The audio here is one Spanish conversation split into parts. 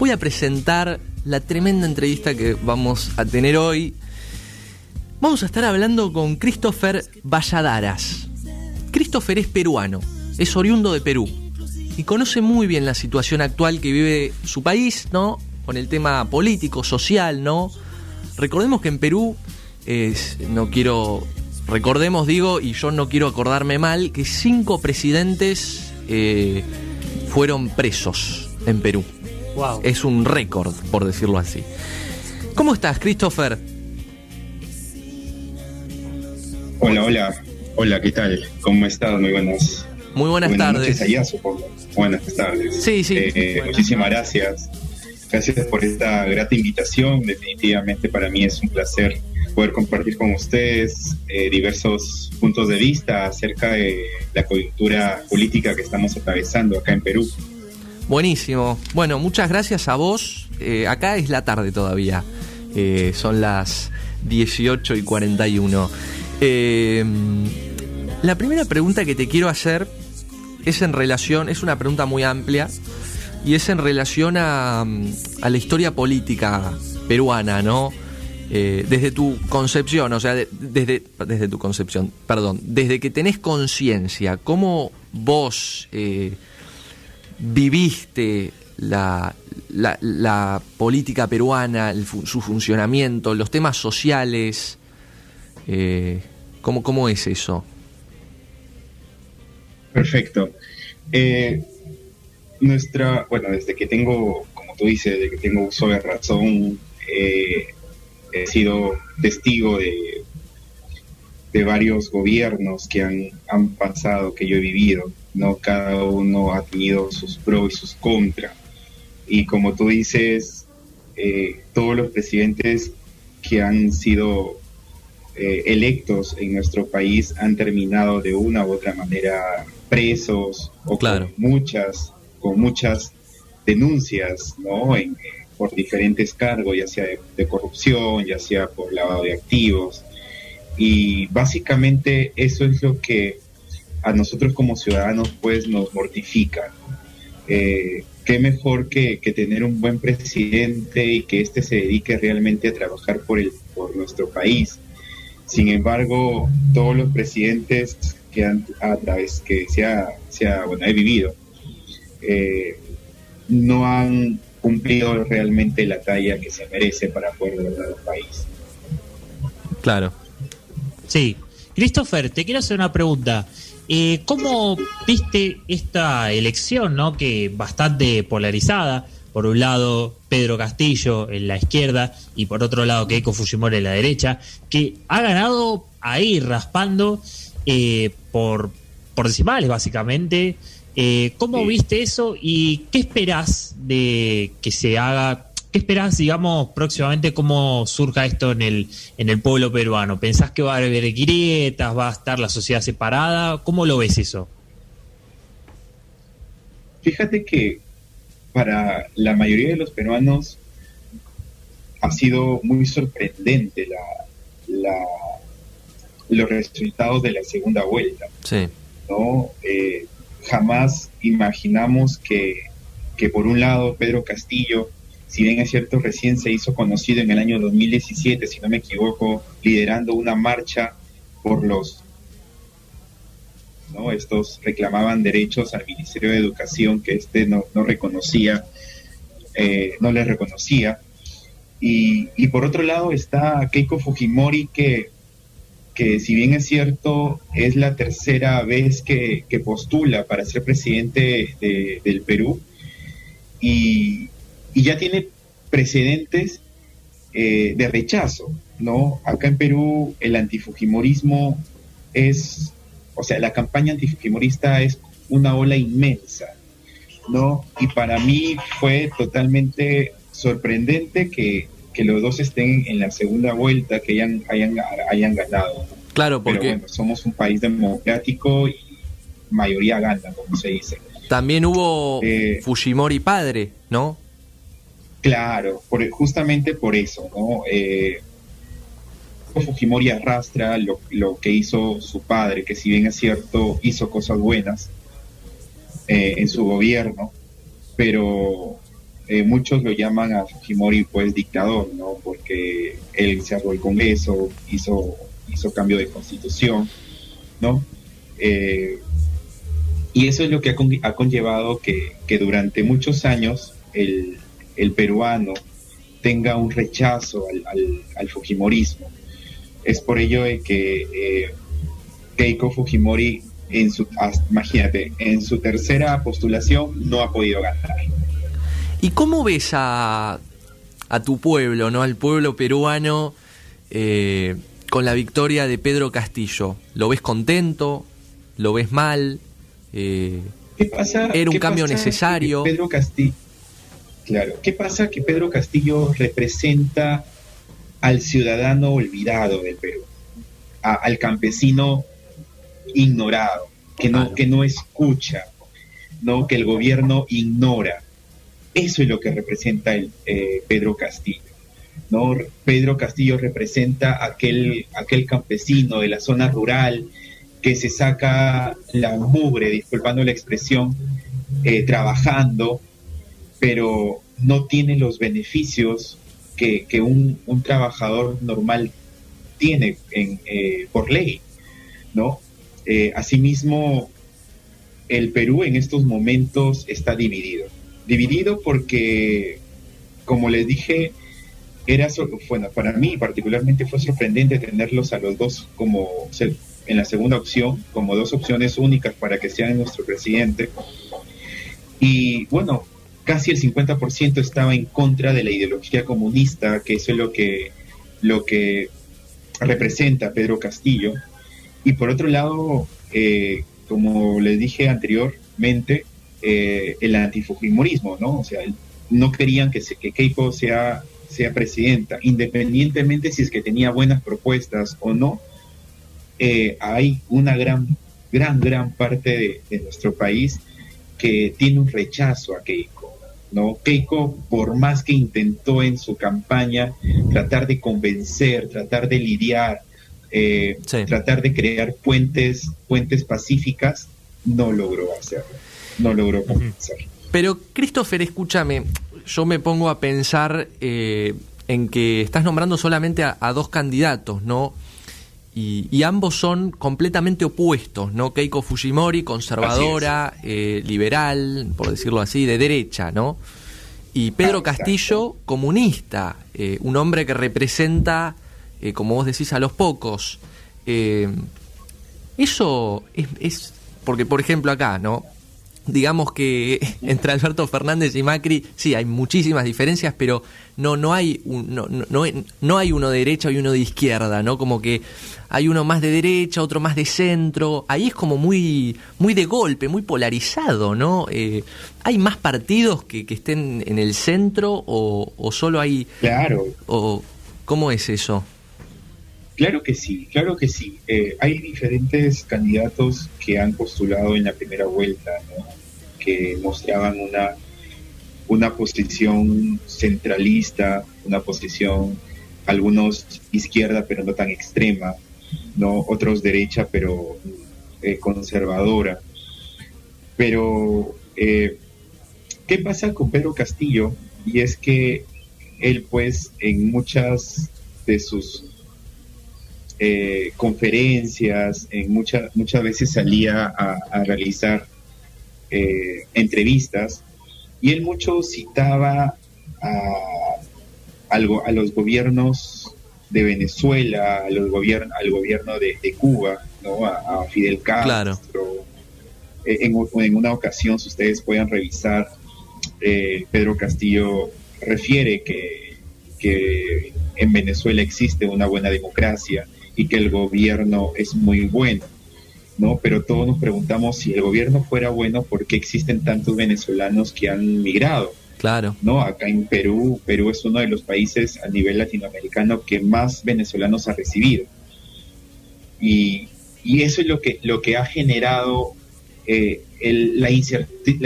voy a presentar la tremenda entrevista que vamos a tener hoy. Vamos a estar hablando con Christopher Valladares. Christopher es peruano, es oriundo de Perú y conoce muy bien la situación actual que vive su país, ¿no? Con el tema político, social, ¿no? Recordemos que en Perú, y yo no quiero acordarme mal, que 5 presidentes fueron presos en Perú. Wow. Es un récord, por decirlo así. ¿Cómo estás, Christopher? Hola, ¿qué tal? ¿Cómo estás? Muy buenas tardes. Buenas noches allá, supongo. Buenas tardes. Sí. Muchísimas gracias. Gracias por esta grata invitación. Definitivamente para mí es un placer poder compartir con ustedes diversos puntos de vista acerca de la coyuntura política que estamos atravesando acá en Perú. Buenísimo. Bueno, muchas gracias a vos. Acá es la tarde todavía. Son las 18:41. La primera pregunta que te quiero hacer es una pregunta muy amplia, y es en relación a la historia política peruana, ¿no? Desde tu concepción, o sea, desde tu concepción, perdón, desde que tenés conciencia, ¿cómo vos viviste la política peruana, su funcionamiento, los temas sociales? ¿Cómo es eso? Perfecto. Desde que tengo, como tú dices, desde que tengo uso de razón, he sido testigo de varios gobiernos que han pasado, que yo he vivido, ¿no? Cada uno ha tenido sus pros y sus contras. Y como tú dices, todos los presidentes que han sido electos en nuestro país han terminado de una u otra manera presos o claro, con muchas denuncias, ¿no? Por diferentes cargos, ya sea de corrupción, ya sea por lavado de activos. Y básicamente eso es lo que a nosotros como ciudadanos pues nos mortifica. Qué mejor que tener un buen presidente y que éste se dedique realmente a trabajar por nuestro país. Sin embargo, todos los presidentes que he vivido, no han cumplido realmente la talla que se merece para poder gobernar el país. Claro. Sí. Christopher, te quiero hacer una pregunta. ¿Cómo viste esta elección, ¿no? Que bastante polarizada? Por un lado, Pedro Castillo en la izquierda y por otro lado, Keiko Fujimori en la derecha, que ha ganado ahí raspando por decimales, básicamente. ¿Cómo viste eso y qué esperás de que se haga? ¿Qué esperás, digamos, próximamente cómo surja esto en el pueblo peruano? ¿Pensás que va a haber grietas, va a estar la sociedad separada? ¿Cómo lo ves eso? Fíjate que para la mayoría de los peruanos ha sido muy sorprendente los resultados de la segunda vuelta. Sí. ¿No? Jamás imaginamos que por un lado Pedro Castillo, si bien es cierto, recién se hizo conocido en el año 2017, si no me equivoco, liderando una marcha por estos reclamaban derechos al Ministerio de Educación que no reconocía, no les reconocía. Y por otro lado está Keiko Fujimori, que si bien es cierto, es la tercera vez que postula para ser presidente del Perú, y ya tiene precedentes de rechazo, ¿no? Acá en Perú el antifujimorismo la campaña antifujimorista es una ola inmensa, ¿no? Y para mí fue totalmente sorprendente que los dos estén en la segunda vuelta, que hayan ganado. Claro, porque pero bueno, somos un país democrático y mayoría gana, como se dice. También hubo Fujimori padre, ¿no? Claro, justamente por eso, ¿no? Fujimori arrastra lo que hizo su padre, que si bien es cierto, hizo cosas buenas en su gobierno, pero muchos lo llaman a Fujimori pues dictador, ¿no? Porque él cerró el Congreso, hizo cambio de constitución, ¿no? Y eso es lo que ha conllevado que durante muchos años el peruano tenga un rechazo al Fujimorismo. Es por ello de que Keiko Fujimori, imagínate, en su tercera postulación no ha podido ganar. ¿Y cómo ves a tu pueblo, ¿no? Al pueblo peruano con la victoria de Pedro Castillo? ¿Lo ves contento? ¿Lo ves mal? ¿Qué pasa? ¿Era un cambio necesario? Pedro Castillo, claro. ¿Qué pasa? Que Pedro Castillo representa al ciudadano olvidado del Perú, al campesino ignorado, que no escucha, ¿no? Que el gobierno ignora. Eso es lo que representa Pedro Castillo, ¿no? Pedro Castillo representa aquel campesino de la zona rural que se saca la mugre, disculpando la expresión, trabajando, pero no tiene los beneficios que un trabajador normal tiene por ley, ¿no? Asimismo, el Perú en estos momentos está dividido porque, como les dije, para mí particularmente fue sorprendente tenerlos a los dos en la segunda opción, como dos opciones únicas para que sean nuestro presidente. Y bueno, casi el 50% estaba en contra de la ideología comunista, que eso es lo que representa Pedro Castillo. Y por otro lado, como les dije anteriormente, el antifujimorismo, ¿no? O sea, no querían que Keiko sea presidenta, independientemente si es que tenía buenas propuestas o no. Hay una gran parte de nuestro país que tiene un rechazo a Keiko, ¿no? Keiko, por más que intentó en su campaña tratar de convencer, tratar de lidiar, tratar de crear puentes pacíficas, no logró hacerlo, no logró convencer. Pero, Christopher, escúchame, yo me pongo a pensar en que estás nombrando solamente a dos candidatos, ¿no? Y ambos son completamente opuestos, ¿no? Keiko Fujimori, conservadora, liberal, por decirlo así, de derecha, ¿no? Y Pedro Castillo, comunista, un hombre que representa, como vos decís, a los pocos. Eso es porque, por ejemplo, acá, ¿no? Digamos que entre Alberto Fernández y Macri, sí, hay muchísimas diferencias, pero no hay uno de derecha y uno de izquierda, ¿no? Como que hay uno más de derecha, otro más de centro. Ahí es como muy de golpe, muy polarizado, ¿no? ¿Hay más partidos que estén en el centro o solo hay...? Claro. O, ¿cómo es eso? Claro que sí. Hay diferentes candidatos que han postulado en la primera vuelta, ¿no? Que mostraban una posición centralista, una posición, algunos izquierda pero no tan extrema, ¿no? Otros derecha pero conservadora. Pero, ¿qué pasa con Pedro Castillo? Y es que él, pues, en muchas de sus conferencias, muchas veces salía a realizar entrevistas, y él mucho citaba a los gobiernos de Venezuela, al gobierno de Cuba, ¿no? A Fidel Castro. Claro. En una ocasión, si ustedes puedan revisar, Pedro Castillo refiere que en Venezuela existe una buena democracia y que el gobierno es muy bueno, ¿no? Pero todos nos preguntamos, si el gobierno fuera bueno, ¿por qué existen tantos venezolanos que han migrado? Claro. ¿No? Acá en Perú es uno de los países a nivel latinoamericano que más venezolanos ha recibido. Y eso es lo que ha generado la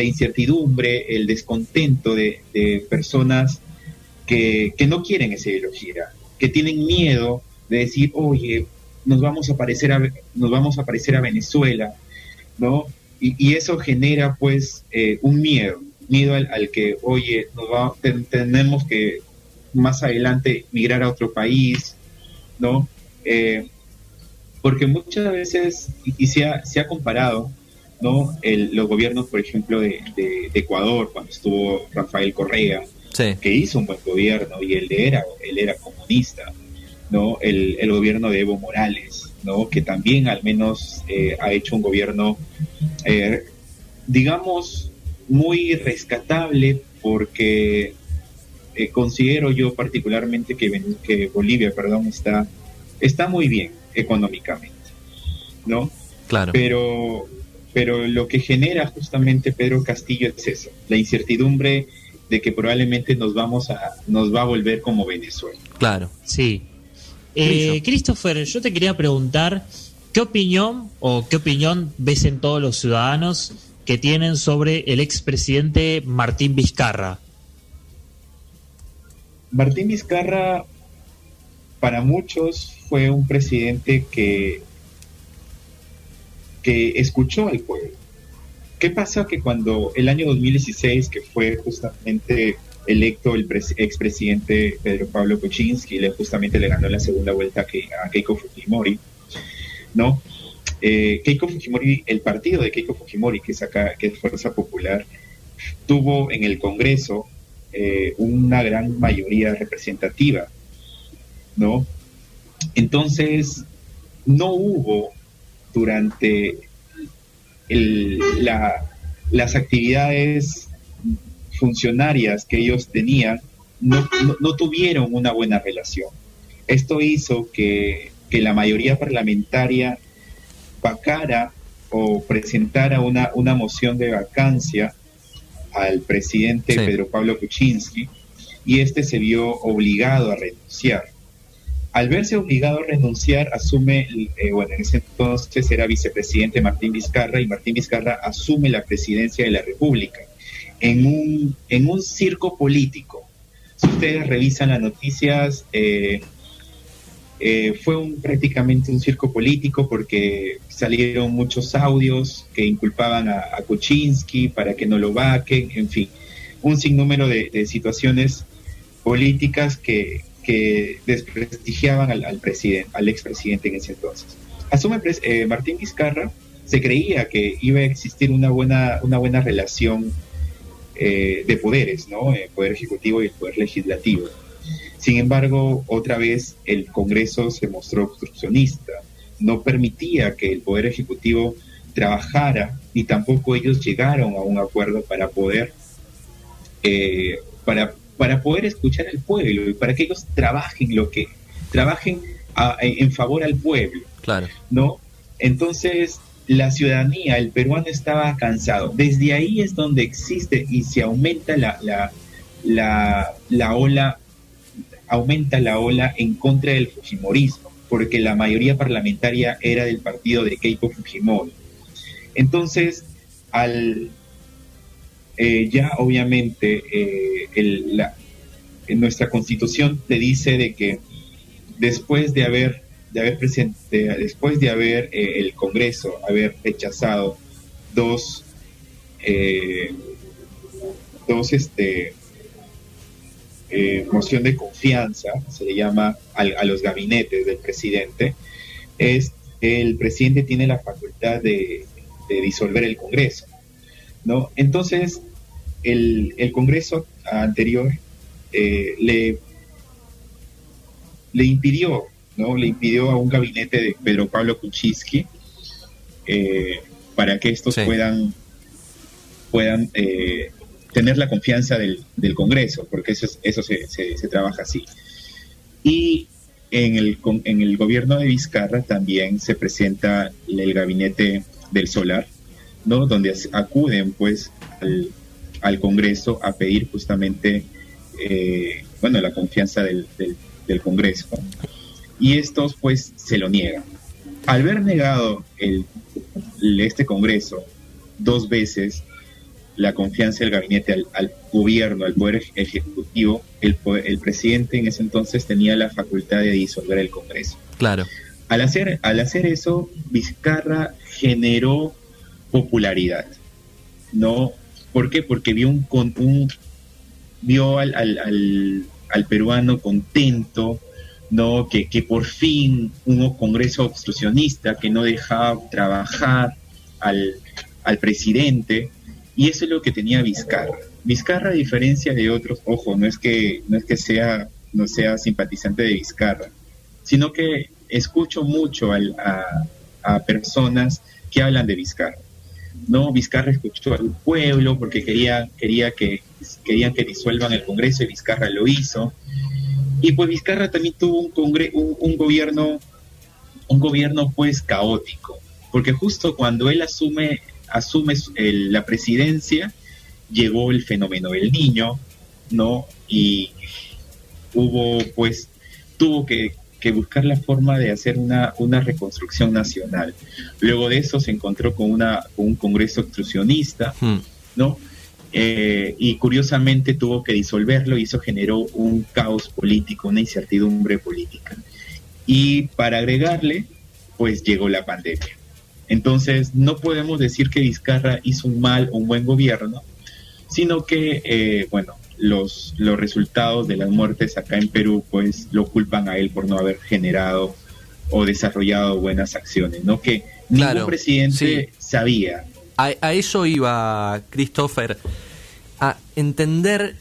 incertidumbre, el descontento de personas que no quieren esa ideología, que tienen miedo de decir, oye, nos vamos a parecer a Venezuela, ¿no? Y eso genera, pues, un miedo, miedo al que, oye, tenemos que más adelante migrar a otro país, ¿no? Porque muchas veces, y se ha comparado, ¿no? Los gobiernos, por ejemplo, de Ecuador, cuando estuvo Rafael Correa, Sí. que hizo un buen gobierno, y él era comunista, ¿no? El gobierno de Evo Morales, ¿no? Que también al menos ha hecho un gobierno, digamos, muy rescatable, porque considero yo particularmente que Bolivia, perdón, está muy bien económicamente, ¿no? Claro. Pero lo que genera justamente Pedro Castillo es eso, la incertidumbre de que probablemente nos va a volver como Venezuela. Claro. Sí. Christopher, yo te quería preguntar, ¿qué opinión ves en todos los ciudadanos que tienen sobre el expresidente Martín Vizcarra? Martín Vizcarra, para muchos, fue un presidente que escuchó al pueblo. ¿Qué pasa? Que cuando el año 2016, que fue justamente electo el expresidente Pedro Pablo Kuczynski, justamente le ganó la segunda vuelta a Keiko Fujimori, ¿no? Keiko Fujimori, el partido de Keiko Fujimori, que es Fuerza Popular, tuvo en el Congreso una gran mayoría representativa, ¿no? Entonces, no hubo durante las actividades funcionarias que ellos tenían, no tuvieron una buena relación. Esto hizo que la mayoría parlamentaria vacara o presentara una moción de vacancia al presidente Pedro Pablo Kuczynski, y este se vio obligado a renunciar. Al verse obligado a renunciar, asume, en ese entonces era vicepresidente Martín Vizcarra, y Martín Vizcarra asume la presidencia de la República en un circo político. Si ustedes revisan las noticias, fue prácticamente un circo político, porque salieron muchos audios que inculpaban a Kuczynski para que no lo vaquen, en fin, un sinnúmero de situaciones políticas que desprestigiaban al expresidente en ese entonces. Asume Martín Vizcarra, se creía que iba a existir una buena relación de poderes, ¿no? El poder ejecutivo y el poder legislativo. Sin embargo, otra vez el Congreso se mostró obstruccionista, no permitía que el poder ejecutivo trabajara, y tampoco ellos llegaron a un acuerdo para poder escuchar al pueblo, y para que ellos trabajen en favor al pueblo. Claro. ¿No? Entonces, la ciudadanía, el peruano, estaba cansado. Desde ahí es donde existe y se aumenta la ola en contra del fujimorismo, porque la mayoría parlamentaria era del partido de Keiko Fujimori. Entonces, ya obviamente en nuestra Constitución te dice de que después de haber el Congreso haber rechazado dos moción de confianza, se le llama a los gabinetes del presidente, el presidente tiene la facultad de disolver el Congreso, ¿no? Entonces, el Congreso anterior le impidió, ¿no? Le impidió a un gabinete de Pedro Pablo Kuczynski para que estos puedan tener la confianza del Congreso, porque eso se trabaja así. Y en el gobierno de Vizcarra también se presenta el gabinete del Solar, ¿no? Donde acuden pues al Congreso a pedir justamente la confianza del Congreso, y estos pues se lo niegan. Al haber negado este Congreso 2 veces la confianza del gabinete al gobierno, al poder ejecutivo, el presidente en ese entonces tenía la facultad de disolver el Congreso. Claro. Al hacer eso, Vizcarra generó popularidad, ¿no? ¿Por qué? Porque vio al peruano contento, ¿no? Que por fin un congreso obstruccionista que no dejaba trabajar al presidente, y eso es lo que tenía Vizcarra. Vizcarra, a diferencia de otros, ojo, no es que no sea simpatizante de Vizcarra, sino que escucho mucho a personas que hablan de Vizcarra. No, Vizcarra escuchó al pueblo porque querían que disuelvan el Congreso, y Vizcarra lo hizo. Y pues Vizcarra también tuvo un gobierno pues caótico, porque justo cuando él asume la presidencia, llegó el fenómeno del Niño, ¿no? Y tuvo que buscar la forma de hacer una reconstrucción nacional. Luego de eso se encontró con un congreso obstruccionista, ¿no? Y curiosamente tuvo que disolverlo, y eso generó un caos político, una incertidumbre política. Y para agregarle, pues llegó la pandemia. Entonces no podemos decir que Vizcarra hizo un buen gobierno, sino que, los resultados de las muertes acá en Perú pues lo culpan a él por no haber generado o desarrollado buenas acciones, ¿no? Que ningún presidente sabía. A eso iba, Christopher, a entender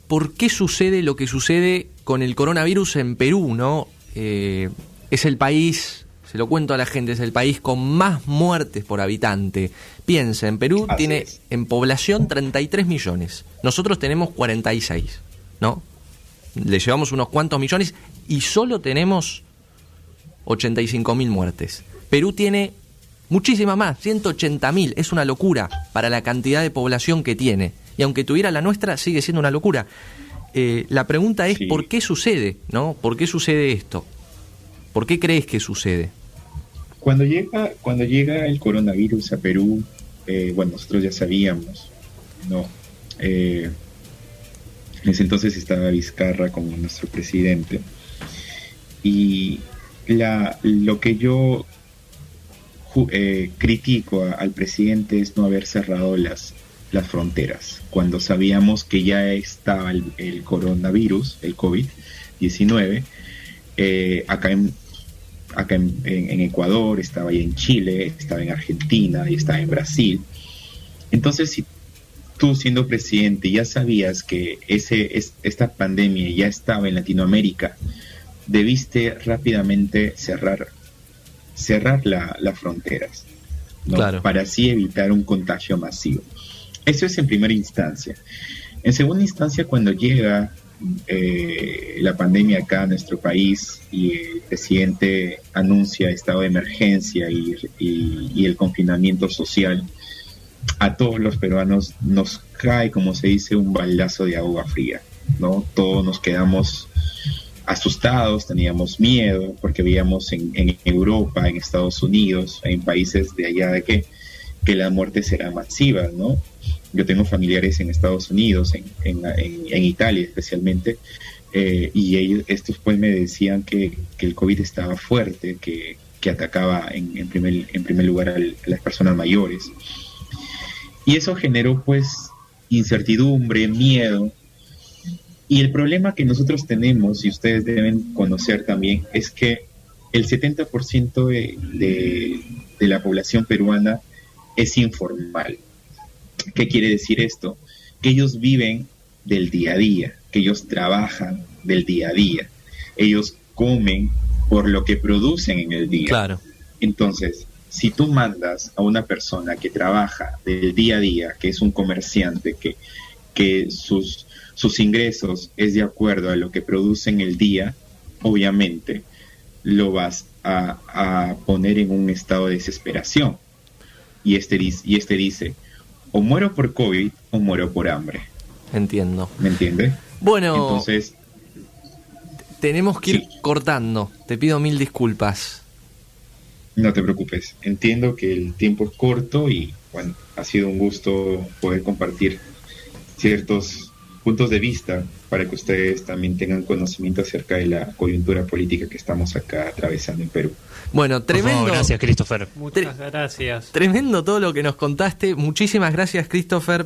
por qué sucede lo que sucede con el coronavirus en Perú, ¿no? Es el país, se lo cuento a la gente, es el país con más muertes por habitante. Piensen, Perú tiene en población 33 millones. Nosotros tenemos 46, ¿no? Le llevamos unos cuantos millones y solo tenemos 85.000 muertes. Perú tiene muchísima más, 180.000. Es una locura para la cantidad de población que tiene. Y aunque tuviera la nuestra, sigue siendo una locura. La pregunta es, ¿por qué sucede, no? ¿Por qué sucede esto? ¿Por qué crees que sucede? Cuando llega el coronavirus a Perú, nosotros ya sabíamos, ¿no? En ese entonces estaba Vizcarra como nuestro presidente, y lo que yo critico al presidente es no haber cerrado las fronteras, cuando sabíamos que ya estaba el coronavirus, el COVID-19, acá en Ecuador, estaba ahí en Chile, estaba en Argentina y estaba en Brasil. Entonces, si tú, siendo presidente, ya sabías que esta pandemia ya estaba en Latinoamérica, debiste rápidamente cerrar las fronteras, ¿no? Claro. Para así evitar un contagio masivo. Eso es en primera instancia. En segunda instancia, cuando llega la pandemia acá a nuestro país y el presidente anuncia estado de emergencia y el confinamiento social, a todos los peruanos nos cae, como se dice, un baldazo de agua fría, ¿no? Todos nos quedamos asustados, teníamos miedo, porque veíamos en Europa, en Estados Unidos, en países de allá de que las muertes eran masivas, ¿no? Yo tengo familiares en Estados Unidos, en Italia especialmente, y estos pues me decían que el COVID estaba fuerte, que atacaba en primer lugar a las personas mayores. Y eso generó pues incertidumbre, miedo. Y el problema que nosotros tenemos, y ustedes deben conocer también, es que el 70% de la población peruana es informal. ¿Qué quiere decir esto? Que ellos viven del día a día, que ellos trabajan del día a día, ellos comen por lo que producen en el día. Claro. Entonces, si tú mandas a una persona que trabaja del día a día, que es un comerciante, que sus ingresos es de acuerdo a lo que produce en el día, obviamente lo vas a poner en un estado de desesperación. Y este dice, o muero por COVID o muero por hambre. Entiendo. ¿Me entiendes? Bueno, entonces tenemos que ir cortando. Te pido 1000 disculpas. No te preocupes. Entiendo que el tiempo es corto y, bueno, ha sido un gusto poder compartir ciertos puntos de vista para que ustedes también tengan conocimiento acerca de la coyuntura política que estamos acá atravesando en Perú. Bueno, tremendo. Gracias, Christopher. Muchas gracias. Tremendo todo lo que nos contaste. Muchísimas gracias, Christopher.